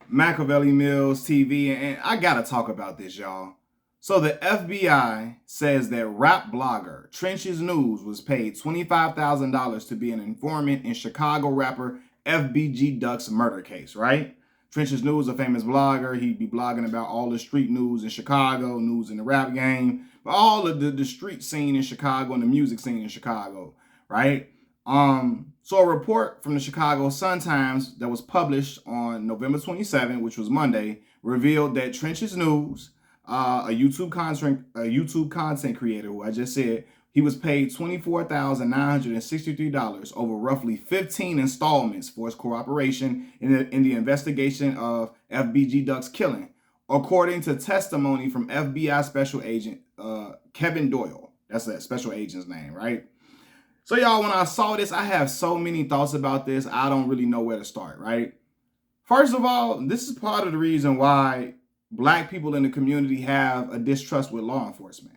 Machiavelli Mills TV, and I gotta talk about this, y'all. So the FBI says that rap blogger Trenches News was paid $25,000 to be an informant in Chicago rapper FBG Duck's murder case, right? Trenches News, a famous blogger. He'd be blogging about all the street news in Chicago, news in the rap game, but all of the street scene in Chicago and the music scene in Chicago, right? So a report from the Chicago Sun-Times that was published on November 27, which was Monday, revealed that Trenches News, a YouTube content creator who I just said, he was paid $24,963 over roughly 15 installments for his cooperation in the investigation of FBG Duck's killing, according to testimony from FBI Special Agent Kevin Doyle. That's that special agent's name, right? So y'all, when I saw this, I have so many thoughts about this. I don't really know where to start, right? First of all, this is part of the reason why Black people in the community have a distrust with law enforcement,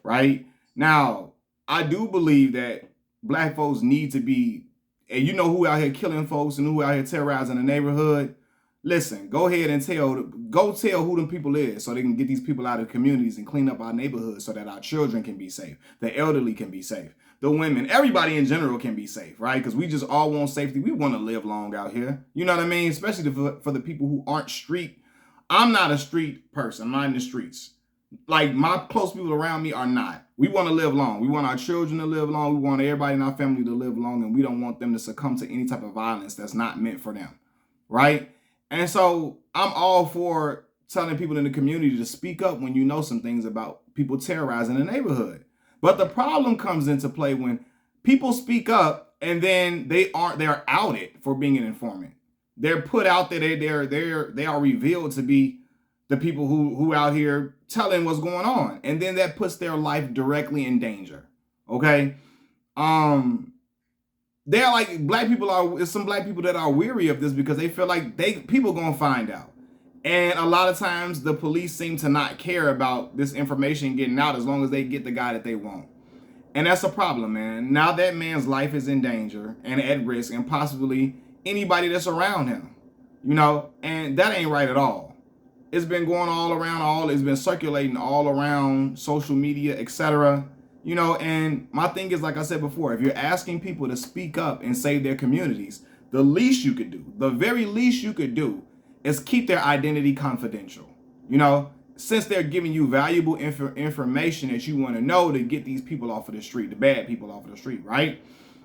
right? Now, I do believe that Black folks need to be, and you know who out here killing folks and who out here terrorizing the neighborhood. Listen, go ahead and tell who them people is so they can get these people out of the communities and clean up our neighborhoods so that our children can be safe, the elderly can be safe, the women, everybody in general can be safe, right? Because we just all want safety. We want to live long out here. You know what I mean? Especially for the people who aren't street. I'm not a street person. I'm not in the streets. Like, my close people around me are not. We want to live long. We want our children to live long. We want everybody in our family to live long, and we don't want them to succumb to any type of violence that's not meant for them, right? And so I'm all for telling people in the community to speak up when you know some things about people terrorizing the neighborhood. But the problem comes into play when people speak up and then they're outed for being an informant. They're put out there, they are revealed to be the people who out here telling what's going on. And then that puts their life directly in danger. Okay? They're like, it's some Black people that are weary of this because they feel like people gonna find out. And a lot of times the police seem to not care about this information getting out as long as they get the guy that they want. And that's a problem, man. Now that man's life is in danger and at risk, and possibly anybody that's around him, you know, and that ain't right at all. It's been going all around, it's been circulating all around social media, etc. You know, and my thing is, like I said before, if you're asking people to speak up and save their communities, the least you could do, the very least you could do, is keep their identity confidential. You know, since they're giving you valuable information that you want to know to get these people off of the street, the bad people off of the street, right?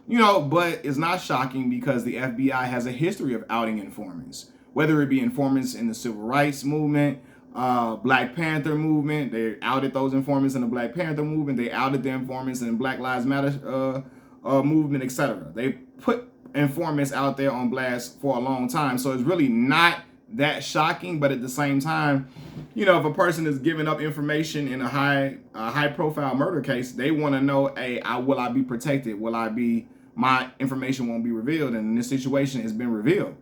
You know, but it's not shocking because the FBI has a history of outing informants, whether it be informants in the civil rights movement, Black Panther movement. They outed those informants in the Black Panther movement. They outed the informants in Black Lives Matter movement, etc. They put informants out there on blast for a long time. So it's really not that shocking, but at the same time, you know, if a person is giving up information in a high profile murder case, they want to know, hey, will I be protected? My information won't be revealed? And in this situation, it's been revealed.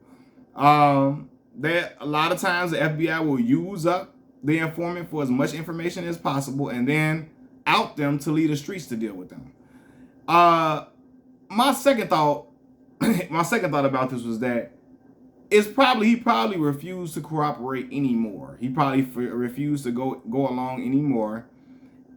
That a lot of times the FBI will use up the informant for as much information as possible and then out them to leave the streets to deal with them. My second thought about this was that he probably refused to cooperate anymore. He probably refused to go along anymore.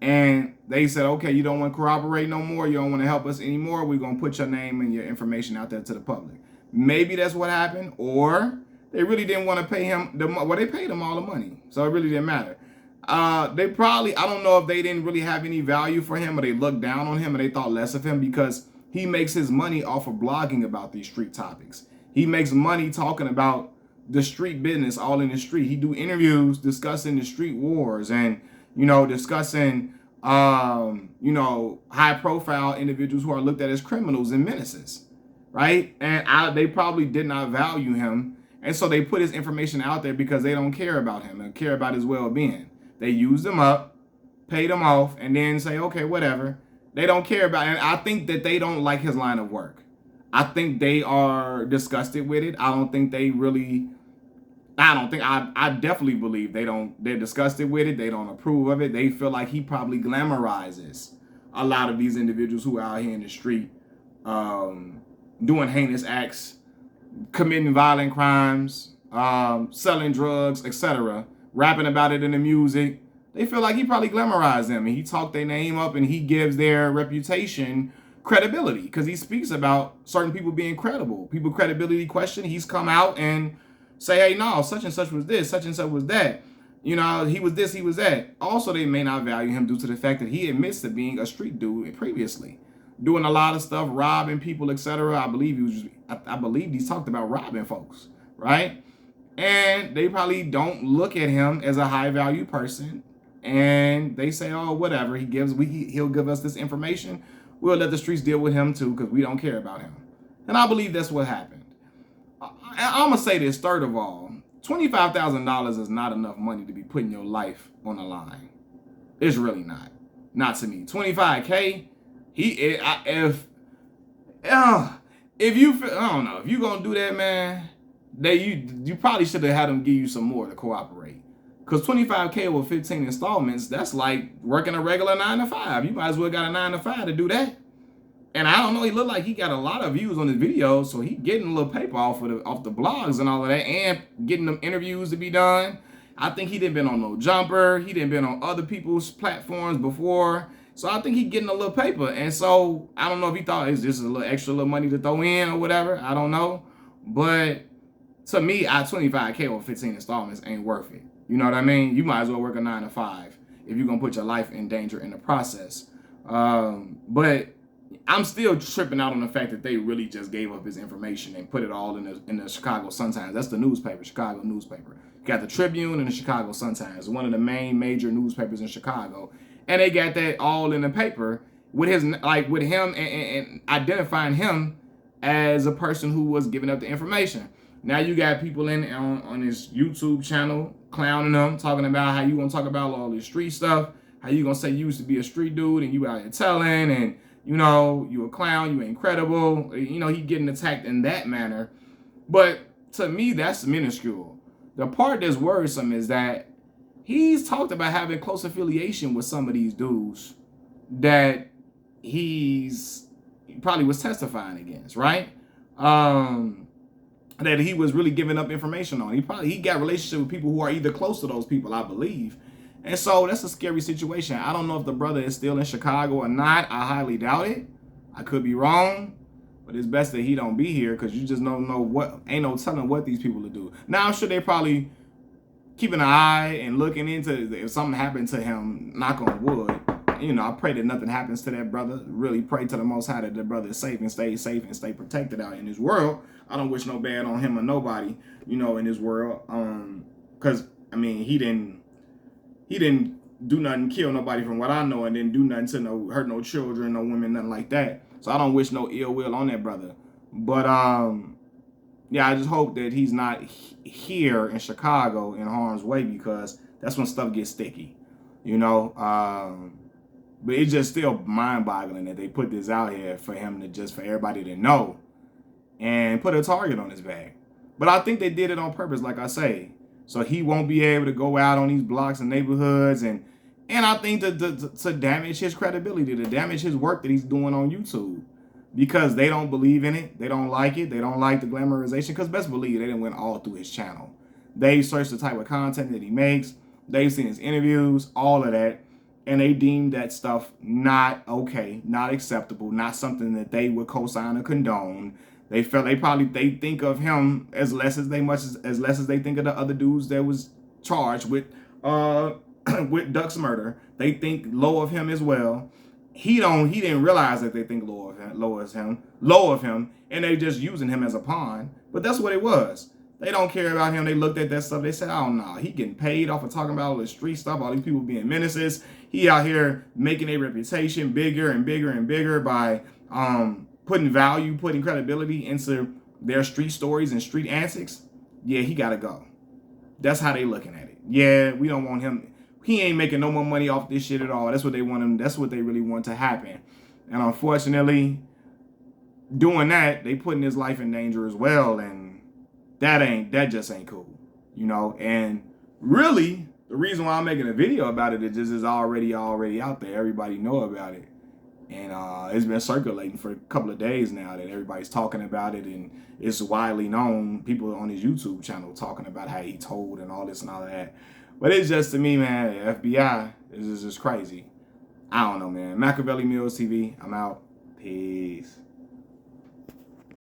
And they said, okay, you don't want to cooperate no more. You don't want to help us anymore. We're going to put your name and your information out there to the public. Maybe that's what happened. Or they really didn't want to pay him. They paid him all the money. So it really didn't matter. I don't know if they didn't really have any value for him, or they looked down on him and they thought less of him because he makes his money off of blogging about these street topics. He makes money talking about the street business, all in the street. He do interviews discussing the street wars and, you know, discussing, you know, high profile individuals who are looked at as criminals and menaces, right? And they probably did not value him. And so they put his information out there because they don't care about him and care about his well-being. They used him up, paid him off, and then say, okay, whatever. They don't care about it. And I think that they don't like his line of work. I think they are disgusted with it. I definitely believe they're disgusted with it. They don't approve of it. They feel like he probably glamorizes a lot of these individuals who are out here in the street, doing heinous acts, committing violent crimes, selling drugs, etc., rapping about it in the music. They feel like he probably glamorized them and he talked their name up and he gives their reputation credibility because he speaks about certain people being credible. People credibility question. He's come out and say, hey, no, such and such was this, such and such was that. You know, he was this, he was that. Also, they may not value him due to the fact that he admits to being a street dude previously, doing a lot of stuff, robbing people, etc. I believe he's talked about robbing folks, right? And they probably don't look at him as a high value person, and they say, oh, whatever, he'll give us this information. We'll let the streets deal with him too because we don't care about him. And I believe that's what happened. I'm gonna say this. Third of all, $25,000 is not enough money to be putting your life on the line. It's really not. Not to me. 25K. If you I don't know if you gonna do that, man, you probably should have had them give you some more to cooperate. Cause 25K with 15 installments, that's like working a regular 9 to 5. You might as well got a 9 to 5 to do that. And I don't know, he looked like he got a lot of views on his videos, so he getting a little paper off the blogs and all of that, and getting them interviews to be done. I think he didn't been on no Jumper. He didn't been on other people's platforms before. So I think he getting a little paper. And so I don't know if he thought it's just a little extra little money to throw in or whatever. I don't know. But to me, 25K or 15 installments ain't worth it. You know what I mean? You might as well work a 9 to 5 if you're going to put your life in danger in the process. But I'm still tripping out on the fact that they really just gave up his information and put it all in the Chicago Sun-Times. That's the newspaper, Chicago newspaper. You got the Tribune and the Chicago Sun-Times, one of the main major newspapers in Chicago. And they got that all in the paper with him and identifying him as a person who was giving up the information. Now you got people on his YouTube channel clowning him, talking about how you gonna talk about all this street stuff, how you gonna say you used to be a street dude and you out here telling, and you know, you a clown, you ain't credible. You know, he getting attacked in that manner. But to me, that's minuscule. The part that's worrisome is that he's talked about having close affiliation with some of these dudes that he probably was testifying against, right? That he was really giving up information on. He got relationship with people who are either close to those people, I believe. And so that's a scary situation. I don't know if the brother is still in Chicago or not. I highly doubt it. I could be wrong, but it's best that he don't be here because you just don't know ain't no telling what these people will do. Now I'm sure they probably keeping an eye and looking into if something happened to him, knock on wood. You know, I pray that nothing happens to that brother. Really pray to the Most High that the brother is safe and stay protected out in this world. I don't wish no bad on him or nobody, you know, in this world. Because I mean, he didn't do nothing, kill nobody from what I know, and didn't do nothing to hurt no children, no women, nothing like that. So I don't wish no ill will on that brother. But yeah, I just hope that he's not here in Chicago in harm's way, because that's when stuff gets sticky, you know. But it's just still mind-boggling that they put this out here for him to just for everybody to know and put a target on his back. But I think they did it on purpose, like I say. So he won't be able to go out on these blocks and neighborhoods, and I think to damage his credibility, to damage his work that he's doing on YouTube, because they don't believe in it, they don't like it, they don't like the glamorization. Because best believe they didn't went all through his channel. They searched the type of content that he makes, they've seen his interviews, all of that, and they deemed that stuff not okay, not acceptable, not something that they would co-sign or condone. They think of him as less as they think of the other dudes that was charged with with Duck's murder. They think low of him as well. He didn't realize that they think low of him, and they just using him as a pawn. But that's what it was. They don't care about him. They looked at that stuff. They said, oh no, he getting paid off of talking about all this street stuff, all these people being menaces. He out here making a reputation bigger and bigger and bigger by putting value, putting credibility into their street stories and street antics. Yeah, he gotta go. That's how they looking at it. Yeah, we don't want him. He ain't making no more money off this shit at all. That's what they want him. That's what they really want to happen. And unfortunately, doing that, they putting his life in danger as well. And that just ain't cool, you know. And really, the reason why I'm making a video about it is just is already out there. Everybody know about it. And it's been circulating for a couple of days now that everybody's talking about it, and it's widely known. People on his YouTube channel talking about how he told and all this and all that. But it's just, to me, man, FBI is just crazy. I don't know, man. Machiavelli Mills TV, I'm out. Peace.